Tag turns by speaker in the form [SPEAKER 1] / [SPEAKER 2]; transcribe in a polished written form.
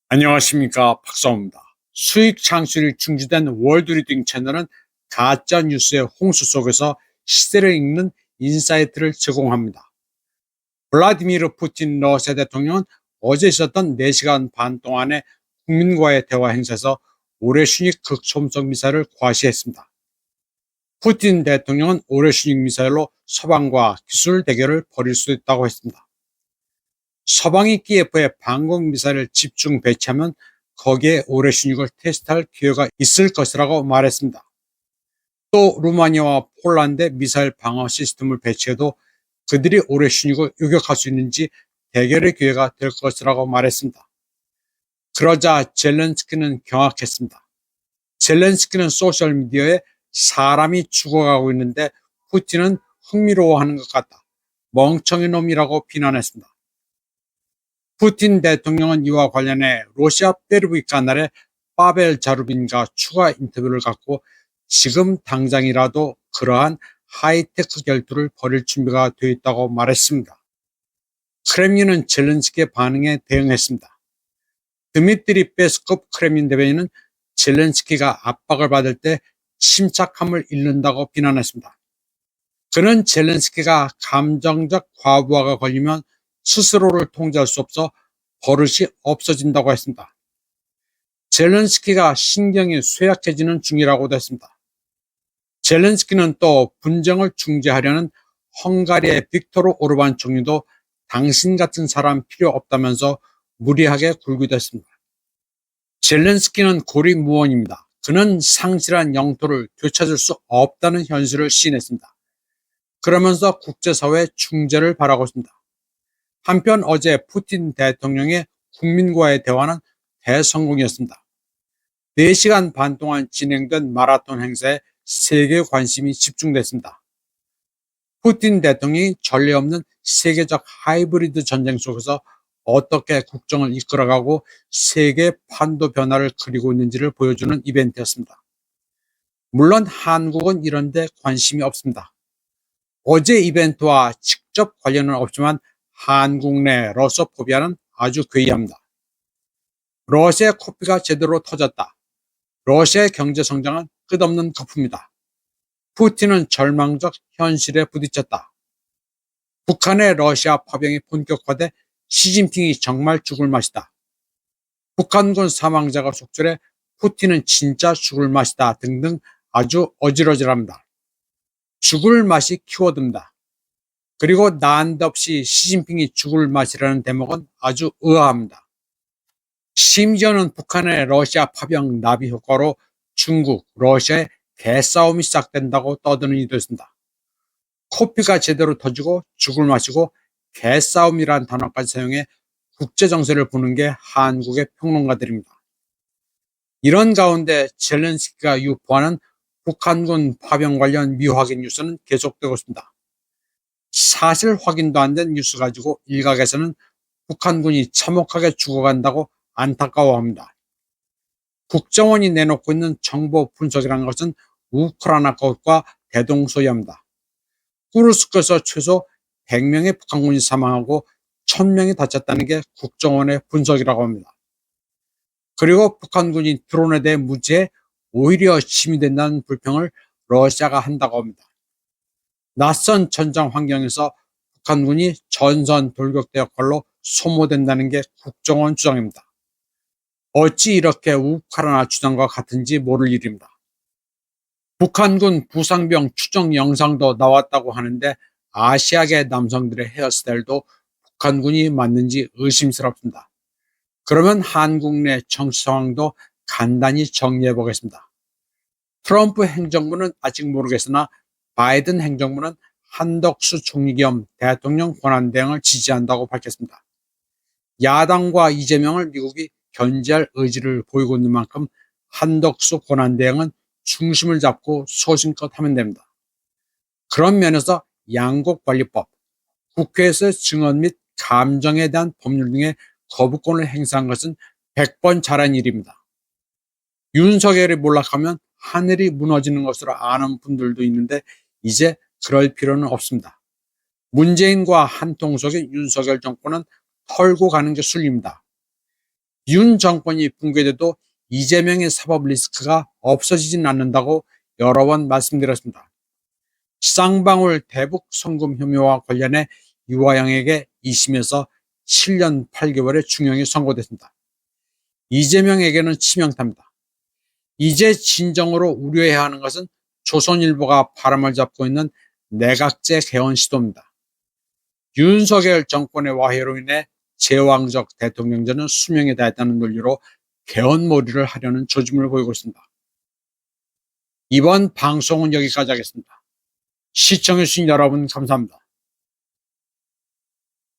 [SPEAKER 1] 안녕하십니까, 박사호입니다. 수익 창출이 중지된 월드리딩 채널은 가짜 뉴스의 홍수 속에서 시대를 읽는 인사이트를 제공합니다. 블라디미르 푸틴 러시아 대통령은 어제 있었던 4시간 반 동안의 국민과의 대화 행사에서 올해 순위 극초음속 미사일을 과시했습니다. 푸틴 대통령은 올해 순위 미사일로 서방과 기술 대결을 벌일 수 있다고 했습니다. 서방이 키예프에 방공 미사일을 집중 배치하면 거기에 올해 순익을 테스트할 기회가 있을 것이라고 말했습니다. 또 루마니아와 폴란드에 미사일 방어 시스템을 배치해도 그들이 올해 순익을 요격할 수 있는지 대결의 기회가 될 것이라고 말했습니다. 그러자 젤렌스키는 경악했습니다. 젤렌스키는 소셜미디어에 사람이 죽어가고 있는데 푸틴은 흥미로워하는 것 같다, 멍청이 놈이라고 비난했습니다. 푸틴 대통령은 이와 관련해 러시아 베르브 카날의 파벨 자루빈과 추가 인터뷰를 갖고 지금 당장이라도 그러한 하이테크 결투를 벌일 준비가 되어 있다고 말했습니다. 크렘린은 젤렌스키의 반응에 대응했습니다. 드미트리 페스코프 크렘린 대변인은 젤렌스키가 압박을 받을 때 침착함을 잃는다고 비난했습니다. 그는 젤렌스키가 감정적 과부하가 걸리면 스스로를 통제할 수 없어 버릇이 없어진다고 했습니다. 젤렌스키가 신경이 쇠약해지는 중이라고도 했습니다. 젤렌스키는 또 분쟁을 중재하려는 헝가리의 빅토르 오르반 총리도 당신 같은 사람 필요 없다면서 무리하게 굴기도 했습니다. 젤렌스키는 고립무원입니다. 그는 상실한 영토를 되찾을 수 없다는 현실을 시인했습니다. 그러면서 국제사회의 중재를 바라고 있습니다. 한편 어제 푸틴 대통령의 국민과의 대화는 대성공이었습니다. 4시간 반 동안 진행된 마라톤 행사에 세계 관심이 집중됐습니다. 푸틴 대통령이 전례 없는 세계적 하이브리드 전쟁 속에서 어떻게 국정을 이끌어가고 세계 판도 변화를 그리고 있는지를 보여주는 이벤트였습니다. 물론 한국은 이런 데 관심이 없습니다. 어제 이벤트와 직접 관련은 없지만 한국 내 러시아포비아는 아주 괴이합니다. 러시아의 코피가 제대로 터졌다. 러시아의 경제 성장은 끝없는 거품이다. 푸틴은 절망적 현실에 부딪혔다. 북한의 러시아 파병이 본격화돼 시진핑이 정말 죽을 맛이다. 북한군 사망자가 속출해 푸틴은 진짜 죽을 맛이다 등등 아주 어질어질합니다. 죽을 맛이 키워드입니다. 그리고 난데없이 시진핑이 죽을 맛이라는 대목은 아주 의아합니다. 심지어는 북한의 러시아 파병 나비 효과로 중국, 러시아의 개싸움이 시작된다고 떠드는 이도 있습니다. 코피가 제대로 터지고 죽을 맛이고 개싸움이란 단어까지 사용해 국제정세를 보는 게 한국의 평론가들입니다. 이런 가운데 젤렌스키가 유포하는 북한군 파병 관련 미확인 뉴스는 계속되고 있습니다. 사실 확인도 안 된 뉴스 가지고 일각에서는 북한군이 참혹하게 죽어간다고 안타까워합니다. 국정원이 내놓고 있는 정보 분석이라는 것은 우크라이나 것과 대동소이합니다. 쿠르스크에서 최소 100명의 북한군이 사망하고 1000명이 다쳤다는 게 국정원의 분석이라고 합니다. 그리고 북한군이 드론에 대해 무지해 오히려 힘이 된다는 불평을 러시아가 한다고 합니다. 낯선 전장 환경에서 북한군이 전선 돌격대 역할로 소모된다는 게 국정원 주장입니다. 어찌 이렇게 우크라이나 주장과 같은지 모를 일입니다. 북한군 부상병 추정 영상도 나왔다고 하는데 아시아계 남성들의 헤어스타일도 북한군이 맞는지 의심스럽습니다. 그러면 한국 내 정치 상황도 간단히 정리해 보겠습니다. 트럼프 행정부는 아직 모르겠으나 바이든 행정부는 한덕수 총리 겸 대통령 권한대행을 지지한다고 밝혔습니다. 야당과 이재명을 미국이 견제할 의지를 보이고 있는 만큼 한덕수 권한대행은 중심을 잡고 소신껏 하면 됩니다. 그런 면에서 양곡관리법, 국회에서 증언 및 감정에 대한 법률 등의 거부권을 행사한 것은 100번 잘한 일입니다. 윤석열이 몰락하면 하늘이 무너지는 것으로 아는 분들도 있는데 이제 그럴 필요는 없습니다. 문재인과 한통속인 윤석열 정권은 털고 가는 게 순리입니다. 윤 정권이 붕괴돼도 이재명의 사법 리스크가 없어지진 않는다고 여러 번 말씀드렸습니다. 쌍방울 대북 송금 혐의와 관련해 유화영에게 2심에서 7년 8개월의 중형이 선고됐습니다. 이재명에게는 치명타입니다. 이제 진정으로 우려해야 하는 것은 조선일보가 바람을 잡고 있는 내각제 개헌 시도입니다. 윤석열 정권의 와해로 인해 제왕적 대통령제는 수명에 다했다는 논리로 개헌몰이를 하려는 조짐을 보이고 있습니다. 이번 방송은 여기까지 하겠습니다. 시청해주신 여러분 감사합니다.